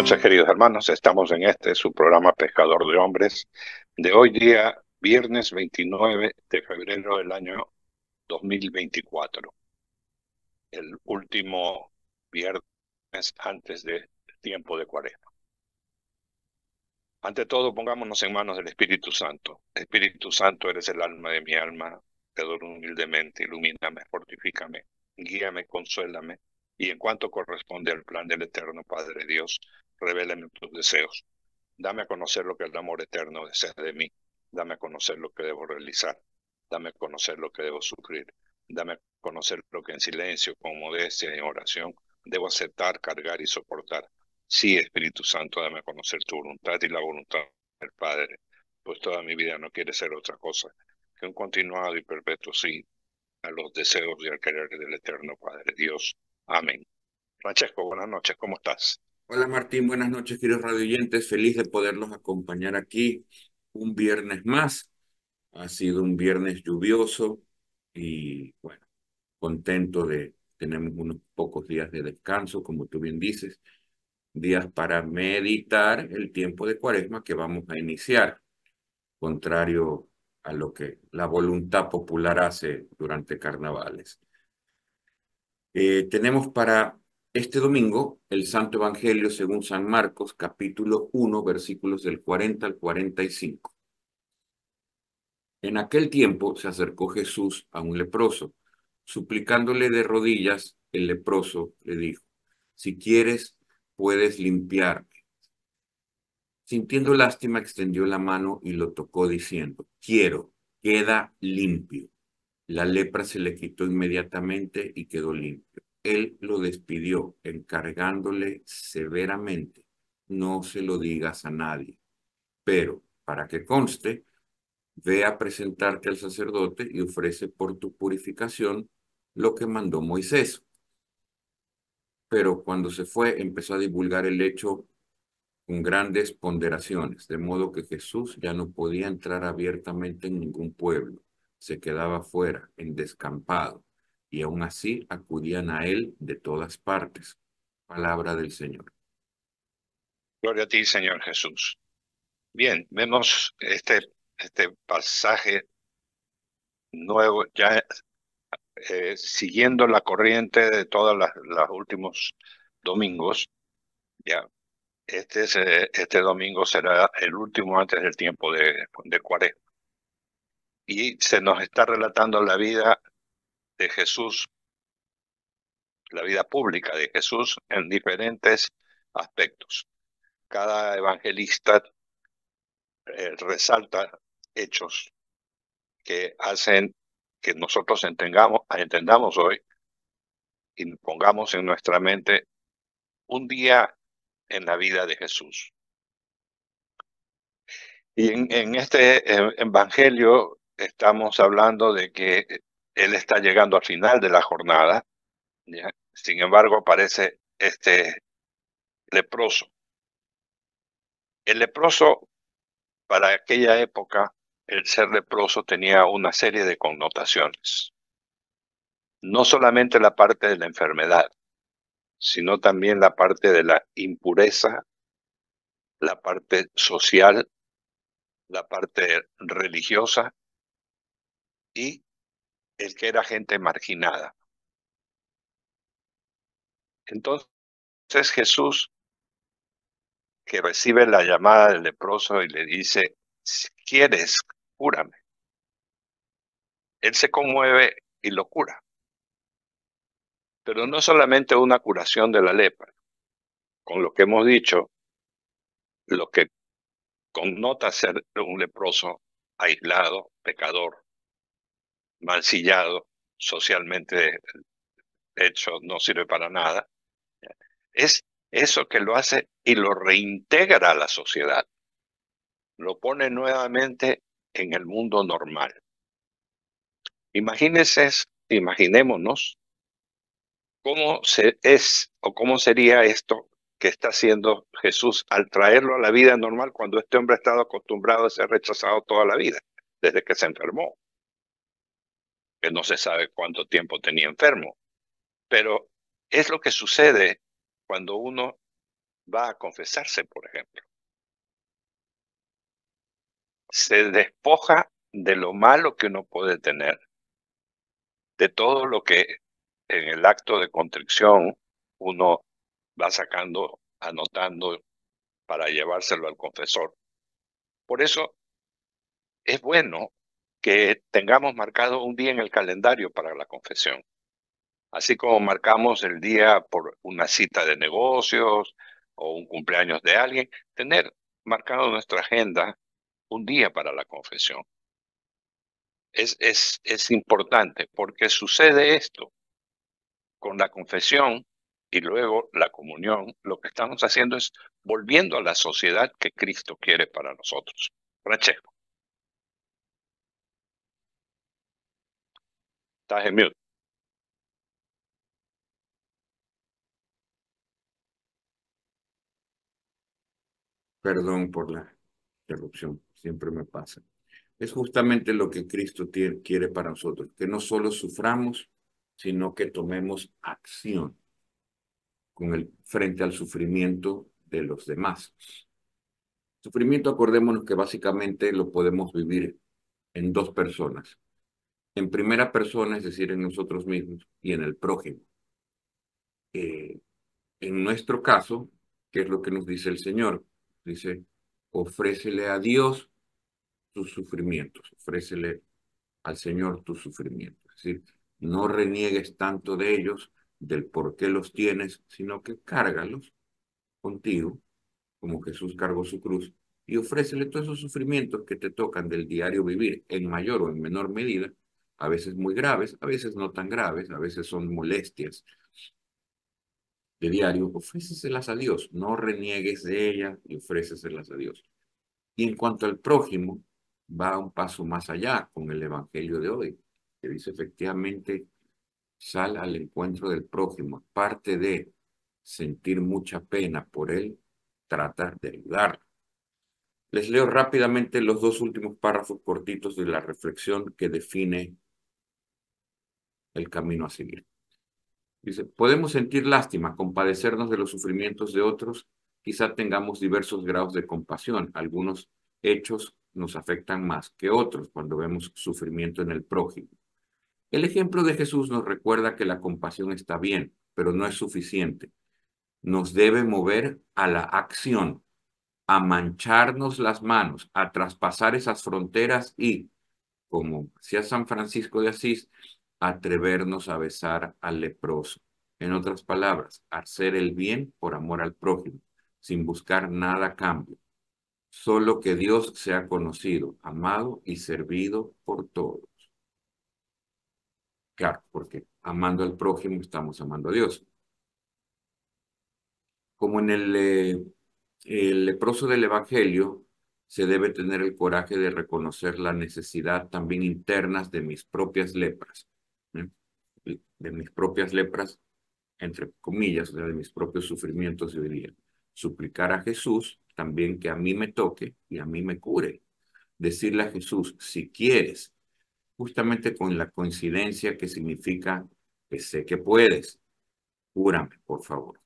noches, queridos hermanos. Estamos en su programa Pescador de Hombres, de hoy día, viernes 29 de febrero del año 2024, el último viernes antes del tiempo de Cuaresma. Ante todo, pongámonos en manos del Espíritu Santo. Espíritu Santo, eres el alma de mi alma. Te adoro humildemente, ilumíname, fortifícame, guíame, consuélame, y en cuanto corresponde al plan del eterno Padre Dios, revélame tus deseos. Dame a conocer lo que el amor eterno desea de mí. Dame a conocer lo que debo realizar. Dame a conocer lo que debo sufrir. Dame a conocer lo que en silencio, con modestia y en oración, debo aceptar, cargar y soportar. Sí, Espíritu Santo, dame a conocer tu voluntad y la voluntad del Padre, pues toda mi vida no quiere ser otra cosa que un continuado y perpetuo sí a los deseos y al querer del eterno Padre Dios. Amén. Francesco, buenas noches, ¿cómo estás? Hola Martín, buenas noches, queridos radioyentes. Feliz de poderlos acompañar aquí un viernes más. Ha sido un viernes lluvioso y bueno, contento de tenemos unos pocos días de descanso, como tú bien dices, días para meditar el tiempo de Cuaresma que vamos a iniciar, contrario a lo que la voluntad popular hace durante carnavales. Tenemos para este domingo el Santo Evangelio según San Marcos, capítulo 1, versículos del 40 al 45. En aquel tiempo se acercó Jesús a un leproso. Suplicándole de rodillas, el leproso le dijo: si quieres, puedes limpiarme. Sintiendo lástima, extendió la mano y lo tocó, diciendo: quiero, queda limpio. La lepra se le quitó inmediatamente y quedó limpio. Él lo despidió, encargándole severamente: no se lo digas a nadie, pero para que conste, ve a presentarte al sacerdote y ofrece por tu purificación lo que mandó Moisés. Pero cuando se fue, empezó a divulgar el hecho con grandes ponderaciones, de modo que Jesús ya no podía entrar abiertamente en ningún pueblo, se quedaba fuera, en descampado, y aún así acudían a él de todas partes. Palabra del Señor. Gloria a ti, Señor Jesús. Bien, vemos este pasaje nuevo, ya siguiendo la corriente de todos los últimos domingos. Ya, este domingo será el último antes del tiempo de Cuaresma. Y se nos está relatando la vida de Jesús, la vida pública de Jesús en diferentes aspectos. Cada evangelista resalta hechos que hacen que nosotros entendamos hoy y pongamos en nuestra mente un día en la vida de Jesús. Y en este evangelio estamos hablando de que Él está llegando al final de la jornada, ¿ya? Sin embargo, aparece este leproso. El leproso, para aquella época, el ser leproso tenía una serie de connotaciones. No solamente la parte de la enfermedad, sino también la parte de la impureza, la parte social, la parte religiosa y el que era gente marginada. Entonces Jesús, que recibe la llamada del leproso y le dice: si quieres, cúrame. Él se conmueve y lo cura. Pero no solamente una curación de la lepra, con lo que hemos dicho, lo que connota ser un leproso aislado, pecador, mancillado, socialmente hecho, no sirve para nada, es eso que lo hace y lo reintegra a la sociedad, lo pone nuevamente en el mundo normal. Imaginémonos cómo sería esto que está haciendo Jesús al traerlo a la vida normal cuando este hombre ha estado acostumbrado a ser rechazado toda la vida, desde que se enfermó, que no se sabe cuánto tiempo tenía enfermo. Pero es lo que sucede cuando uno va a confesarse, por ejemplo. Se despoja de lo malo que uno puede tener, de todo lo que en el acto de contrición uno va sacando, anotando para llevárselo al confesor. Por eso es bueno que tengamos marcado un día en el calendario para la confesión, así como marcamos el día por una cita de negocios o un cumpleaños de alguien, tener marcado en nuestra agenda un día para la confesión. Es importante porque sucede esto con la confesión y luego la comunión. Lo que estamos haciendo es volviendo a la sociedad que Cristo quiere para nosotros. Francesco, estás en mute. Perdón por la interrupción, siempre me pasa. Es justamente lo que Cristo quiere para nosotros, que no solo suframos, sino que tomemos acción frente al sufrimiento de los demás. Sufrimiento, acordémonos que básicamente lo podemos vivir en dos personas. En primera persona, es decir, en nosotros mismos, y en el prójimo. En nuestro caso, ¿qué es lo que nos dice el Señor? Dice, ofrécele a Dios tus sufrimientos, ofrécele al Señor tus sufrimientos. Es decir, no reniegues tanto de ellos, del por qué los tienes, sino que cárgalos contigo, como Jesús cargó su cruz, y ofrécele todos esos sufrimientos que te tocan del diario vivir, en mayor o en menor medida, a veces muy graves, a veces no tan graves, a veces son molestias de diario, ofréceselas a Dios, no reniegues de ellas y ofréceselas a Dios. Y en cuanto al prójimo, va un paso más allá con el Evangelio de hoy, que dice efectivamente, sal al encuentro del prójimo, aparte de sentir mucha pena por él, trata de ayudarlo. Les leo rápidamente los dos últimos párrafos cortitos de la reflexión que define el camino a seguir. Dice, podemos sentir lástima, compadecernos de los sufrimientos de otros, quizá tengamos diversos grados de compasión. Algunos hechos nos afectan más que otros cuando vemos sufrimiento en el prójimo. El ejemplo de Jesús nos recuerda que la compasión está bien, pero no es suficiente. Nos debe mover a la acción, a mancharnos las manos, a traspasar esas fronteras y, como decía San Francisco de Asís, atrevernos a besar al leproso. En otras palabras, hacer el bien por amor al prójimo, sin buscar nada a cambio. Solo que Dios sea conocido, amado y servido por todos. Claro, porque amando al prójimo estamos amando a Dios. Como en el leproso del Evangelio, se debe tener el coraje de reconocer la necesidad también internas de mis propias lepras, ¿eh? De mis propias lepras, entre comillas, o sea, de mis propios sufrimientos, yo diría. Suplicar a Jesús también que a mí me toque y a mí me cure. Decirle a Jesús, si quieres, justamente con la coincidencia que significa que sé que puedes, cúrame, por favor.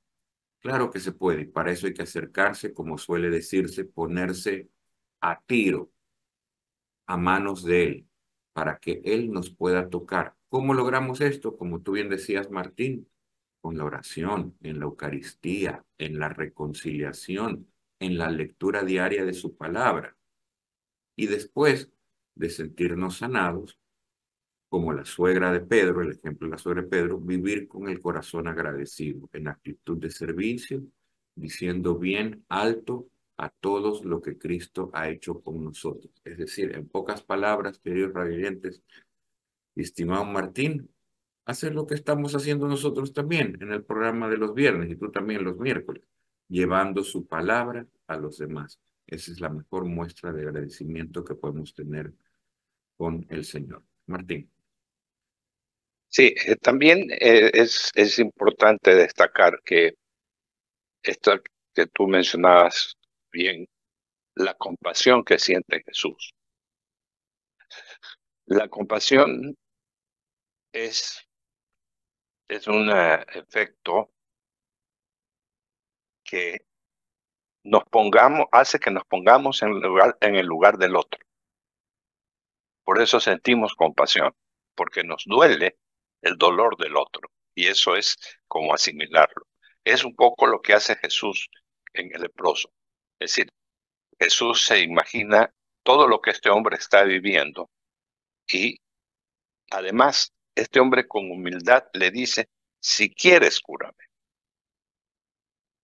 Claro que se puede, y para eso hay que acercarse, como suele decirse, ponerse a tiro, a manos de Él, para que Él nos pueda tocar. ¿Cómo logramos esto? Como tú bien decías, Martín, con la oración, en la Eucaristía, en la reconciliación, en la lectura diaria de su palabra. Y después de sentirnos sanados, como la suegra de Pedro, el ejemplo de la suegra de Pedro, vivir con el corazón agradecido, en actitud de servicio, diciendo bien alto a todos lo que Cristo ha hecho con nosotros. Es decir, en pocas palabras, queridos radioyentes, estimado Martín, hacer lo que estamos haciendo nosotros también en el programa de los viernes y tú también los miércoles, llevando su palabra a los demás. Esa es la mejor muestra de agradecimiento que podemos tener con el Señor. Martín. Sí, también es importante destacar que esto que tú mencionabas bien, la compasión que siente Jesús. La compasión es un efecto que hace que nos pongamos en el lugar del otro. Por eso sentimos compasión, porque nos duele el dolor del otro. Y eso es como asimilarlo. Es un poco lo que hace Jesús en el leproso. Es decir, Jesús se imagina todo lo que este hombre está viviendo y además este hombre con humildad le dice, si quieres, cúrame.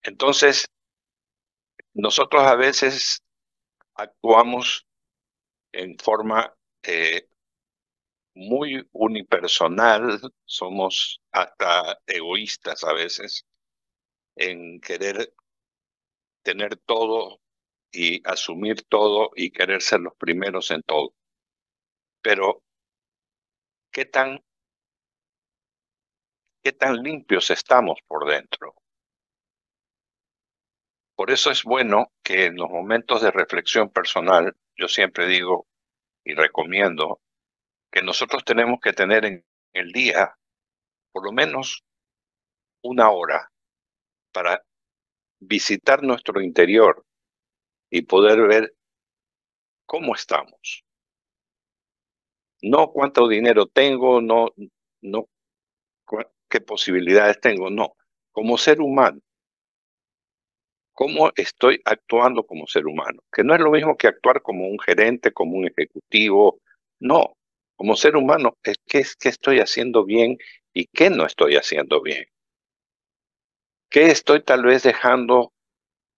Entonces, nosotros a veces actuamos en forma muy unipersonal, somos hasta egoístas a veces en querer tener todo y asumir todo y querer ser los primeros en todo. Pero, ¿qué tan limpios estamos por dentro? Por eso es bueno que en los momentos de reflexión personal, yo siempre digo y recomiendo que nosotros tenemos que tener en el día por lo menos una hora para visitar nuestro interior y poder ver cómo estamos. No cuánto dinero tengo, no qué posibilidades tengo, no. Como ser humano, cómo estoy actuando como ser humano, que no es lo mismo que actuar como un gerente, como un ejecutivo, no. Como ser humano, qué estoy haciendo bien y qué no estoy haciendo bien. ¿Qué estoy tal vez dejando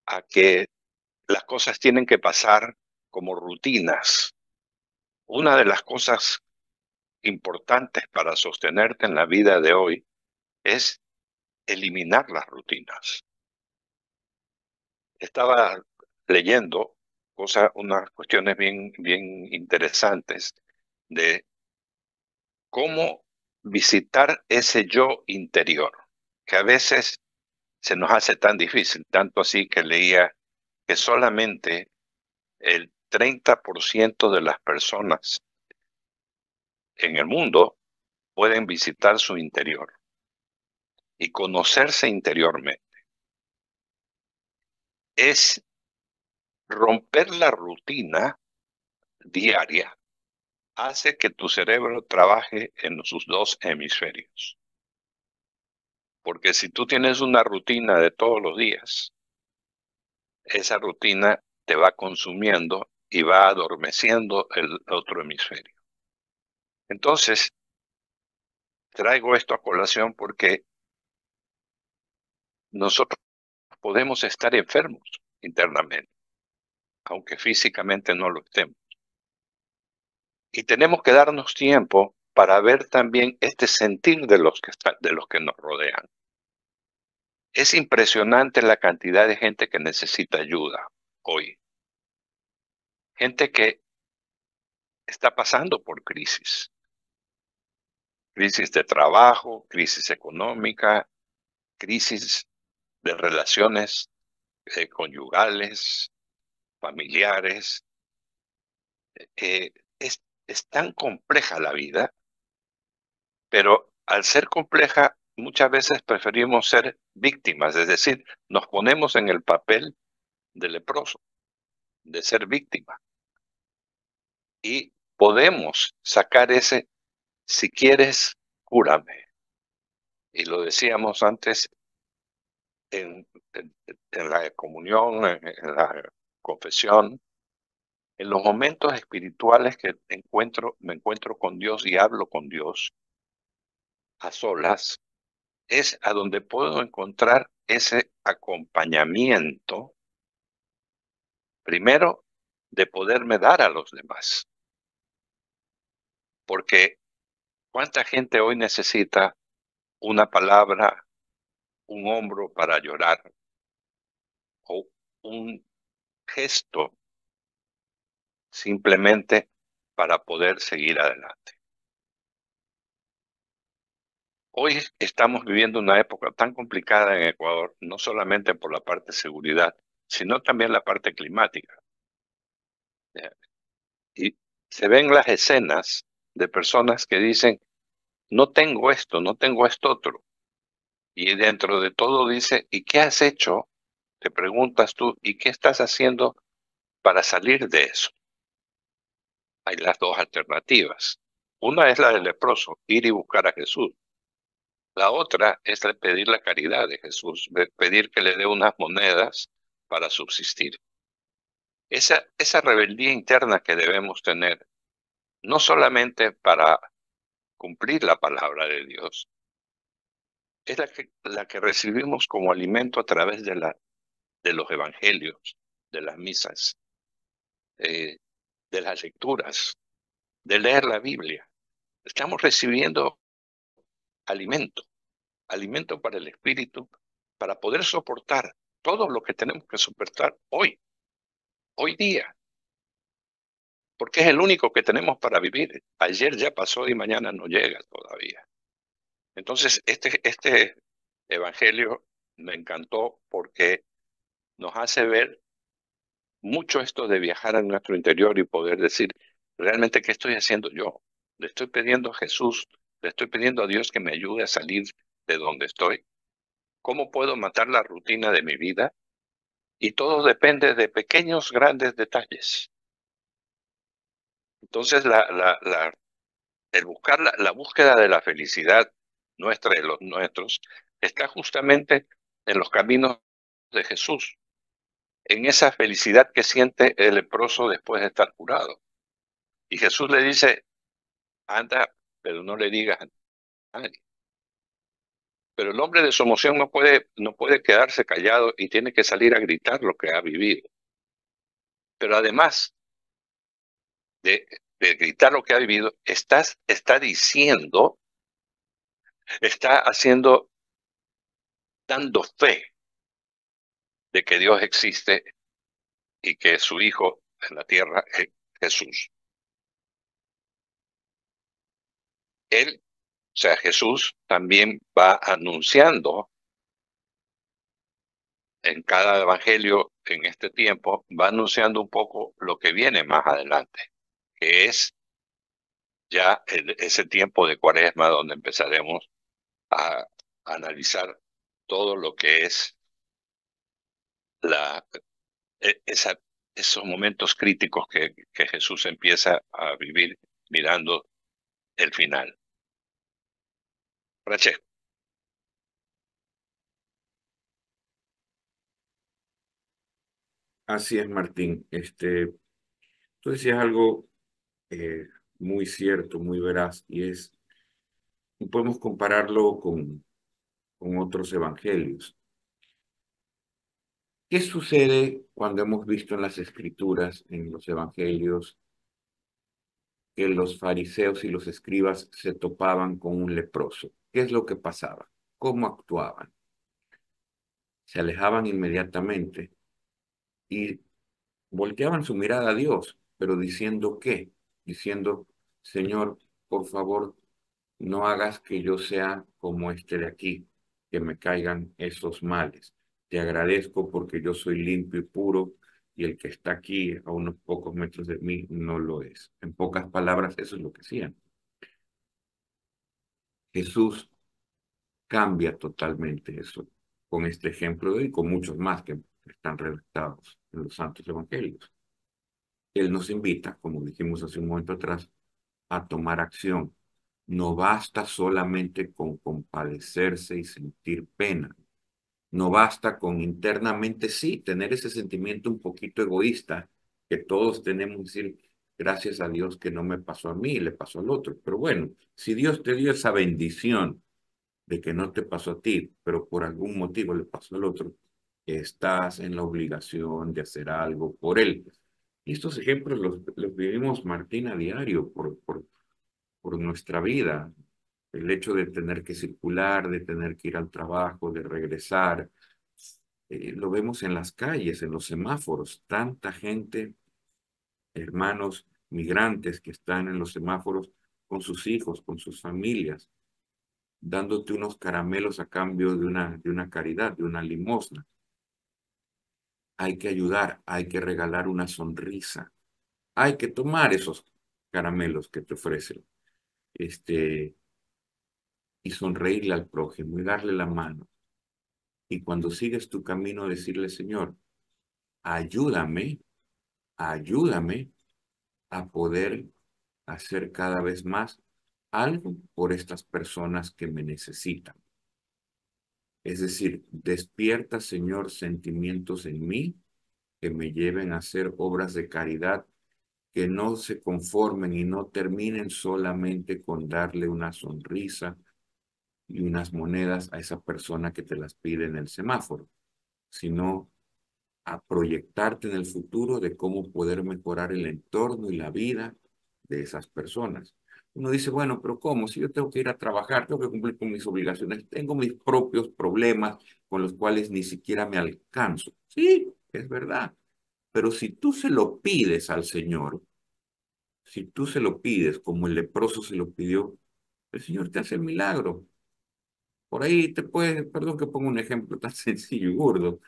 a que las cosas tienen que pasar como rutinas? Una de las cosas importantes para sostenerte en la vida de hoy es eliminar las rutinas. Estaba leyendo unas cuestiones bien interesantes de cómo visitar ese yo interior, que a veces se nos hace tan difícil, tanto así que leía que solamente el 30% de las personas en el mundo pueden visitar su interior y conocerse interiormente. Es romper la rutina diaria, hace que tu cerebro trabaje en sus dos hemisferios. Porque si tú tienes una rutina de todos los días, esa rutina te va consumiendo y va adormeciendo el otro hemisferio. Entonces, traigo esto a colación porque nosotros podemos estar enfermos internamente, aunque físicamente no lo estemos. Y tenemos que darnos tiempo para ver también este sentir de los que nos rodean. Es impresionante la cantidad de gente que necesita ayuda hoy. Gente que está pasando por crisis. Crisis de trabajo, crisis económica, crisis de relaciones conyugales, familiares. Eh, es tan compleja la vida, pero al ser compleja, muchas veces preferimos ser víctimas, es decir, nos ponemos en el papel del leproso, de ser víctima. Y podemos sacar ese, si quieres, cúrame. Y lo decíamos antes en, la comunión, en la confesión, en los momentos espirituales que me encuentro con Dios y hablo con Dios a solas, es a donde puedo encontrar ese acompañamiento, primero, de poderme dar a los demás. Porque ¿cuánta gente hoy necesita una palabra, un hombro para llorar o un gesto simplemente para poder seguir adelante? Hoy estamos viviendo una época tan complicada en Ecuador, no solamente por la parte de seguridad, sino también la parte climática. Y se ven las escenas de personas que dicen, no tengo esto, no tengo esto otro. Y dentro de todo dice, ¿y qué has hecho te preguntas tú, ¿y qué estás haciendo para salir de eso? Hay las dos alternativas. Una es la del leproso, ir y buscar a Jesús. La otra es pedir la caridad de Jesús, pedir que le dé unas monedas para subsistir. Esa rebeldía interna que debemos tener, no solamente para cumplir la palabra de Dios, es la que recibimos como alimento a través de los evangelios, de las misas, eh, de las lecturas, de leer la Biblia. Estamos recibiendo alimento, alimento para el espíritu, para poder soportar todo lo que tenemos que soportar hoy día, porque es el único que tenemos para vivir. Ayer ya pasó y mañana no llega todavía. Entonces, este evangelio me encantó porque nos hace ver mucho esto de viajar a nuestro interior y poder decir, realmente, ¿qué estoy haciendo yo? Le estoy pidiendo a Jesús, le estoy pidiendo a Dios que me ayude a salir de donde estoy. ¿Cómo puedo matar la rutina de mi vida? Y todo depende de pequeños, grandes detalles. Entonces, el buscar la búsqueda de la felicidad nuestra y de los nuestros está justamente en los caminos de Jesús, en esa felicidad que siente el leproso después de estar curado. Y Jesús le dice, anda, pero no le digas a nadie. Pero el hombre de su emoción no puede quedarse callado y tiene que salir a gritar lo que ha vivido. Pero además de gritar lo que ha vivido, está diciendo, está haciendo, dando fe de que Dios existe y que su Hijo en la tierra es Jesús. Él, o sea, Jesús también va anunciando en cada evangelio en este tiempo, va anunciando un poco lo que viene más adelante, que es ya ese tiempo de Cuaresma donde empezaremos a analizar todo lo que es la, esos momentos críticos que Jesús empieza a vivir mirando el final. Rachel. Así es, Martín. Tú decías algo eh, muy cierto, muy veraz, y es, podemos compararlo con otros evangelios. ¿Qué sucede cuando hemos visto en las escrituras, en los evangelios, que los fariseos y los escribas se topaban con un leproso? ¿Qué es lo que pasaba? ¿Cómo actuaban? Se alejaban inmediatamente y volteaban su mirada a Dios, pero diciendo ¿qué? Diciendo, Señor, por favor, no hagas que yo sea como este de aquí, que me caigan esos males. Te agradezco porque yo soy limpio y puro y el que está aquí a unos pocos metros de mí no lo es. En pocas palabras, eso es lo que hacían. Jesús cambia totalmente eso con este ejemplo y con muchos más que están redactados en los santos evangelios. Él nos invita, como dijimos hace un momento atrás, a tomar acción. No basta solamente con compadecerse y sentir pena. No basta con internamente, sí, tener ese sentimiento un poquito egoísta que todos tenemos, decir, gracias a Dios que no me pasó a mí, le pasó al otro. Pero bueno, si Dios te dio esa bendición de que no te pasó a ti, pero por algún motivo le pasó al otro, estás en la obligación de hacer algo por él. Y estos ejemplos los vivimos, Martín, a diario por nuestra vida. El hecho de tener que circular, de tener que ir al trabajo, de regresar, lo vemos en las calles, en los semáforos. Tanta gente, hermanos migrantes que están en los semáforos con sus hijos, con sus familias, dándote unos caramelos a cambio de una caridad, de una limosna. Hay que ayudar, hay que regalar una sonrisa, hay que tomar esos caramelos que te ofrecen, y sonreírle al prójimo y darle la mano. Y cuando sigues tu camino, decirle, Señor, ayúdame, ayúdame a poder hacer cada vez más algo por estas personas que me necesitan. Es decir, despierta, Señor, sentimientos en mí que me lleven a hacer obras de caridad que no se conformen y no terminen solamente con darle una sonrisa y unas monedas a esa persona que te las pide en el semáforo, sino a proyectarte en el futuro de cómo poder mejorar el entorno y la vida de esas personas. Uno dice, bueno, pero ¿cómo? Si yo tengo que ir a trabajar, tengo que cumplir con mis obligaciones, tengo mis propios problemas con los cuales ni siquiera me alcanzo. Sí, es verdad. Pero si tú se lo pides al Señor, si tú se lo pides como el leproso se lo pidió, el Señor te hace el milagro. Por ahí te puedes, perdón que pongo un ejemplo tan sencillo y burdo,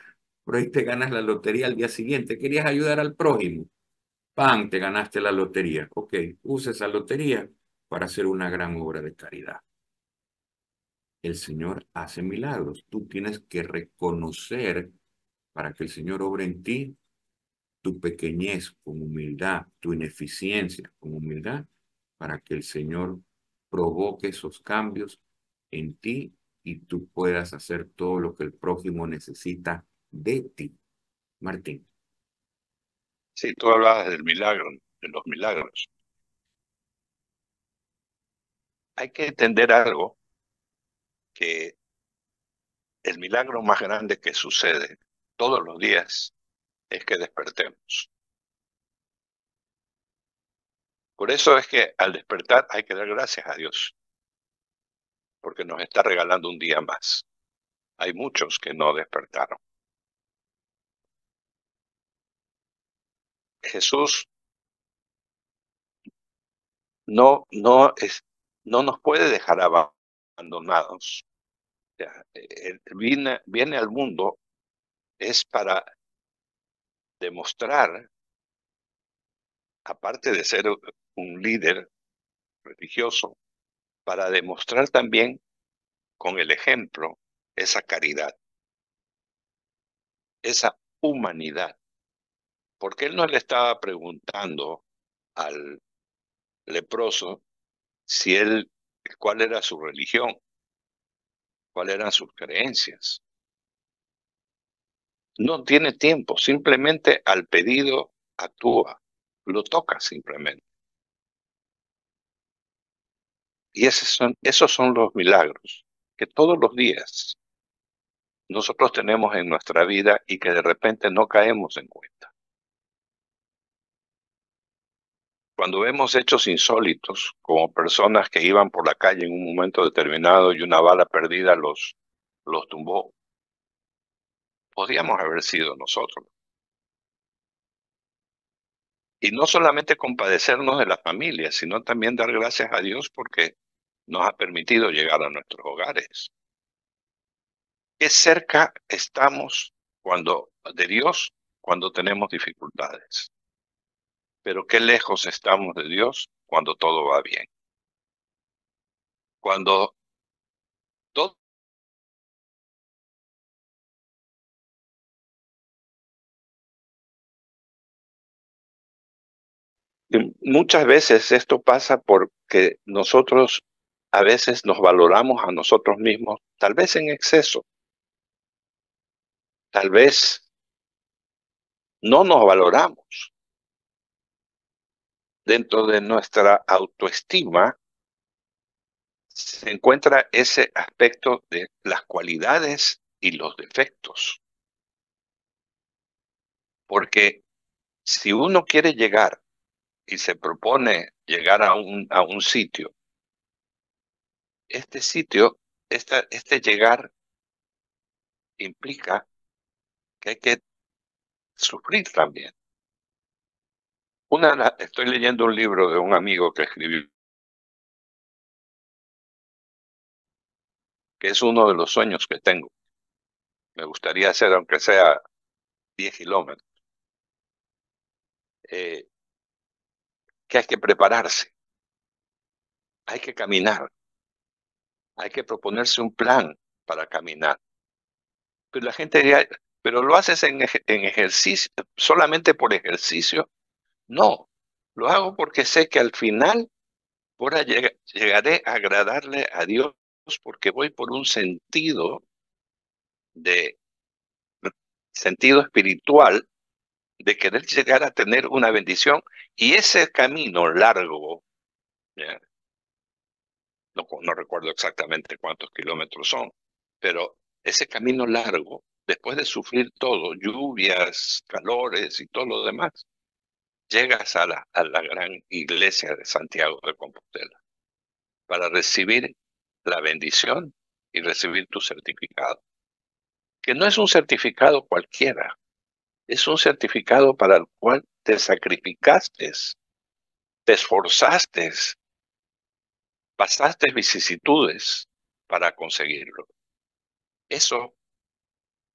por ahí te ganas la lotería al día siguiente, querías ayudar al prójimo, ¡pam! Te ganaste la lotería. Ok, usa esa lotería para hacer una gran obra de caridad. El Señor hace milagros. Tú tienes que reconocer para que el Señor obre en ti tu pequeñez con humildad, tu ineficiencia con humildad, para que el Señor provoque esos cambios en ti y tú puedas hacer todo lo que el prójimo necesita de ti. Martín. Sí, tú hablabas del milagro, de los milagros. Hay que entender algo, que el milagro más grande que sucede todos los días es que despertemos. Por eso es que al despertar hay que dar gracias a Dios, porque nos está regalando un día más. Hay muchos que no despertaron. Jesús no nos puede dejar abandonados. O sea, Él viene al mundo es para demostrar, aparte de ser un líder religioso, para demostrar también con el ejemplo esa caridad, esa humanidad. Porque él no le estaba preguntando al leproso si cuál era su religión, cuáles eran sus creencias. No tiene tiempo, simplemente al pedido actúa, lo toca simplemente. Y esos son los milagros que todos los días nosotros tenemos en nuestra vida y que de repente no caemos en cuenta. Cuando vemos hechos insólitos, como personas que iban por la calle en un momento determinado y una bala perdida los tumbó, podíamos haber sido nosotros. Y no solamente compadecernos de la familia, sino también dar gracias a Dios porque nos ha permitido llegar a nuestros hogares. Qué cerca estamos de Dios cuando tenemos dificultades, pero qué lejos estamos de Dios cuando todo va bien. Cuando todo, muchas veces esto pasa porque nosotros a veces nos valoramos a nosotros mismos, tal vez en exceso, tal vez no nos valoramos. Dentro de nuestra autoestima se encuentra ese aspecto de las cualidades y los defectos. Porque si uno quiere llegar y se propone llegar a un sitio, este sitio, este llegar implica que hay que sufrir también. Estoy leyendo un libro de un amigo que escribió, que es uno de los sueños que tengo. Me gustaría hacer, aunque sea 10 kilómetros, que hay que prepararse, hay que caminar, hay que proponerse un plan para caminar. Pero la gente diría, pero lo haces en ejercicio, solamente por ejercicio. No, lo hago porque sé que al final ahora llegaré a agradarle a Dios porque voy por un de sentido espiritual de querer llegar a tener una bendición y ese camino largo, ¿ya? No recuerdo exactamente cuántos kilómetros son, pero ese camino largo, después de sufrir todo, lluvias, calores y todo lo demás, llegas a la gran iglesia de Santiago de Compostela para recibir la bendición y recibir tu certificado, que no es un certificado cualquiera, es un certificado para el cual te sacrificaste, te esforzaste, pasaste vicisitudes para conseguirlo. Eso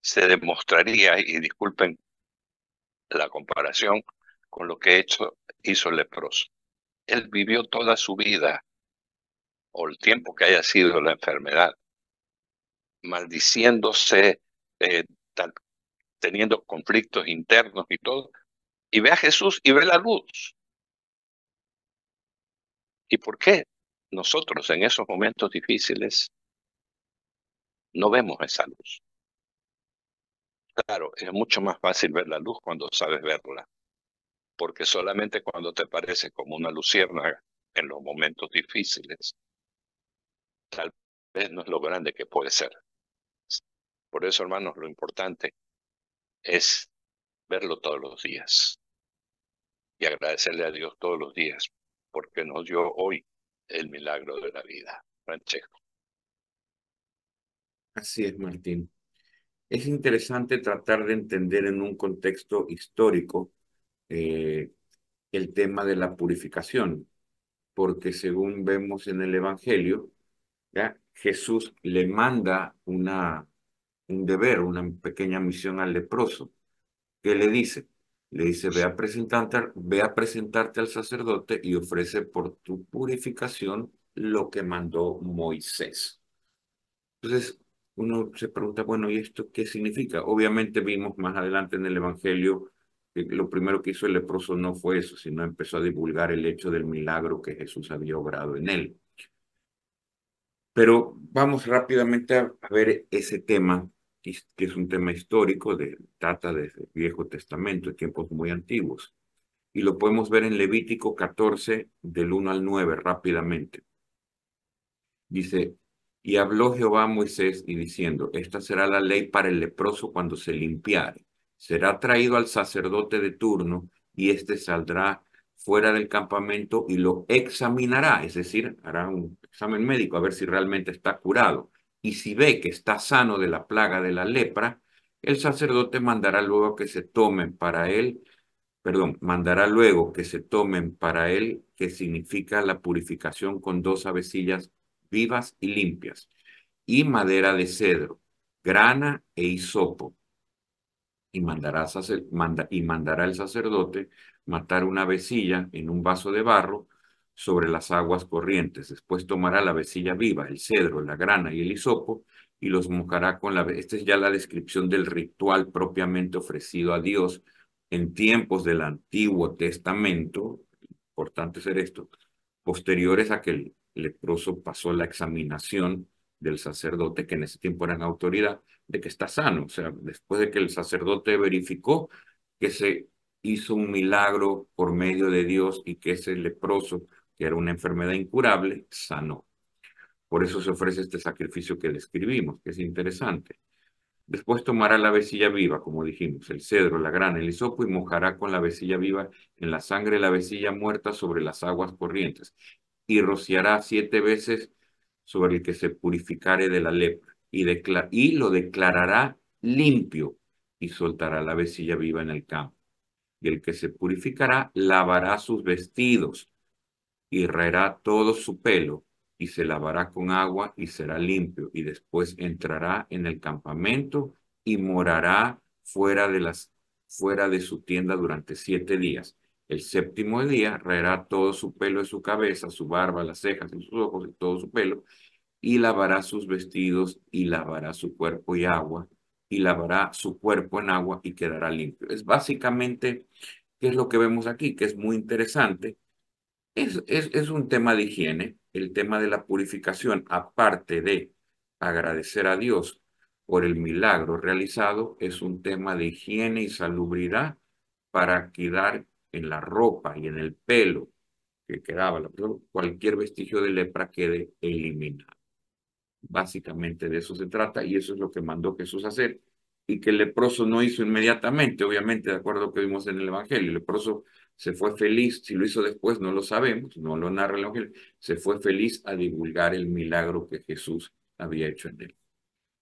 se demostraría, y disculpen la comparación, con lo que hizo el leproso. Él vivió toda su vida, o el tiempo que haya sido la enfermedad, maldiciéndose, eh, tal, teniendo conflictos internos y todo, y ve a Jesús y ve la luz. ¿Y por qué nosotros en esos momentos difíciles no vemos esa luz? Claro, es mucho más fácil ver la luz cuando sabes verla, porque solamente cuando te parece como una luciérnaga en los momentos difíciles, tal vez no es lo grande que puede ser. Por eso, hermanos, lo importante es verlo todos los días y agradecerle a Dios todos los días porque nos dio hoy el milagro de la vida. Francesco. Así es, Martín. Es interesante tratar de entender en un contexto histórico eh, el tema de la purificación, porque según vemos en el Evangelio, ¿ya? Jesús le manda un deber, una pequeña misión al leproso. ¿Qué le dice? Le dice, ve a presentarte al sacerdote y ofrece por tu purificación lo que mandó Moisés. Entonces, uno se pregunta, bueno, ¿y esto qué significa? Obviamente vimos más adelante en el Evangelio que lo primero que hizo el leproso no fue eso, sino empezó a divulgar el hecho del milagro que Jesús había obrado en él. Pero vamos rápidamente a ver ese tema, que es un tema histórico, data desde el Viejo Testamento, de tiempos muy antiguos. Y lo podemos ver en Levítico 14, del 1 al 9, rápidamente. Dice, y habló Jehová a Moisés y diciendo, esta será la ley para el leproso cuando se limpiare. Será traído al sacerdote de turno y éste saldrá fuera del campamento y lo examinará, es decir, hará un examen médico a ver si realmente está curado. Y si ve que está sano de la plaga de la lepra, el sacerdote mandará luego que se tomen para él, mandará luego que se tomen para él, que significa la purificación con 2 avecillas vivas y limpias, y madera de cedro, grana e hisopo, y mandará el sacerdote matar una avecilla en un vaso de barro sobre las aguas corrientes. Después tomará la avecilla viva, el cedro, la grana y el hisopo, y los mojará con Esta es ya la descripción del ritual propiamente ofrecido a Dios en tiempos del Antiguo Testamento. Importante ser esto, posteriores a que el leproso pasó la examinación del sacerdote, que en ese tiempo eran autoridad, de que está sano. O sea, después de que el sacerdote verificó que se hizo un milagro por medio de Dios y que ese leproso, que era una enfermedad incurable, sanó. Por eso se ofrece este sacrificio que describimos, que es interesante. Después tomará la avecilla viva, como dijimos, el cedro, la grana, el hisopo, y mojará con la avecilla viva en la sangre de la avecilla muerta sobre las aguas corrientes, y rociará 7 veces sobre el que se purificare de la lepra, y lo declarará limpio, y soltará la avecilla viva en el campo. Y el que se purificará lavará sus vestidos, y raerá todo su pelo, y se lavará con agua, y será limpio, y después entrará en el campamento, y morará fuera de su tienda durante 7 días. El séptimo día raerá todo su pelo de su cabeza, su barba, las cejas, sus ojos y todo su pelo, y lavará sus vestidos, y lavará su cuerpo y agua, y lavará su cuerpo en agua y quedará limpio. Es básicamente, ¿qué es lo que vemos aquí? Que es muy interesante. Es un tema de higiene, el tema de la purificación, aparte de agradecer a Dios por el milagro realizado, es un tema de higiene y salubridad para quedar en la ropa y en el pelo que quedaba, cualquier vestigio de lepra quede eliminado. Básicamente de eso se trata y eso es lo que mandó Jesús a hacer y que el leproso no hizo inmediatamente, obviamente, de acuerdo a lo que vimos en el Evangelio. El leproso se fue feliz, si lo hizo después no lo sabemos, no lo narra el Evangelio, se fue feliz a divulgar el milagro que Jesús había hecho en él.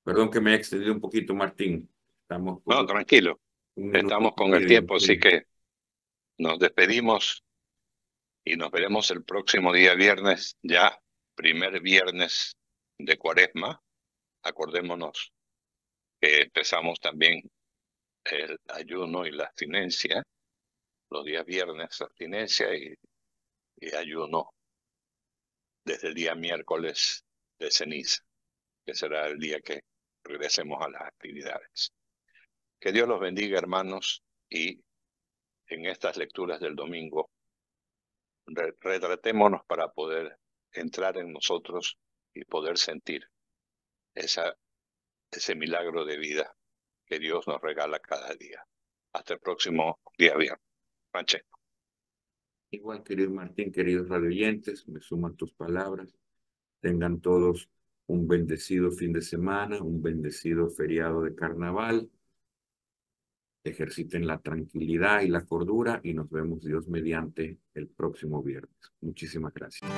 Perdón que me he extendido un poquito, Martín. Estamos No, por tranquilo. un minuto Estamos y con el medio. tiempo, así que nos despedimos y nos veremos el próximo día viernes, ya primer viernes de Cuaresma. Acordémonos que empezamos también el ayuno y la abstinencia, los días viernes abstinencia y ayuno desde el día miércoles de ceniza, que será el día que regresemos a las actividades. Que Dios los bendiga, hermanos, y en estas lecturas del domingo, retratémonos para poder entrar en nosotros y poder sentir ese milagro de vida que Dios nos regala cada día. Hasta el próximo día viernes. Francesco. Igual, querido Martín, queridos radioyentes, me suman tus palabras. Tengan todos un bendecido fin de semana, un bendecido feriado de carnaval. Ejerciten la tranquilidad y la cordura y nos vemos Dios mediante el próximo viernes. Muchísimas gracias.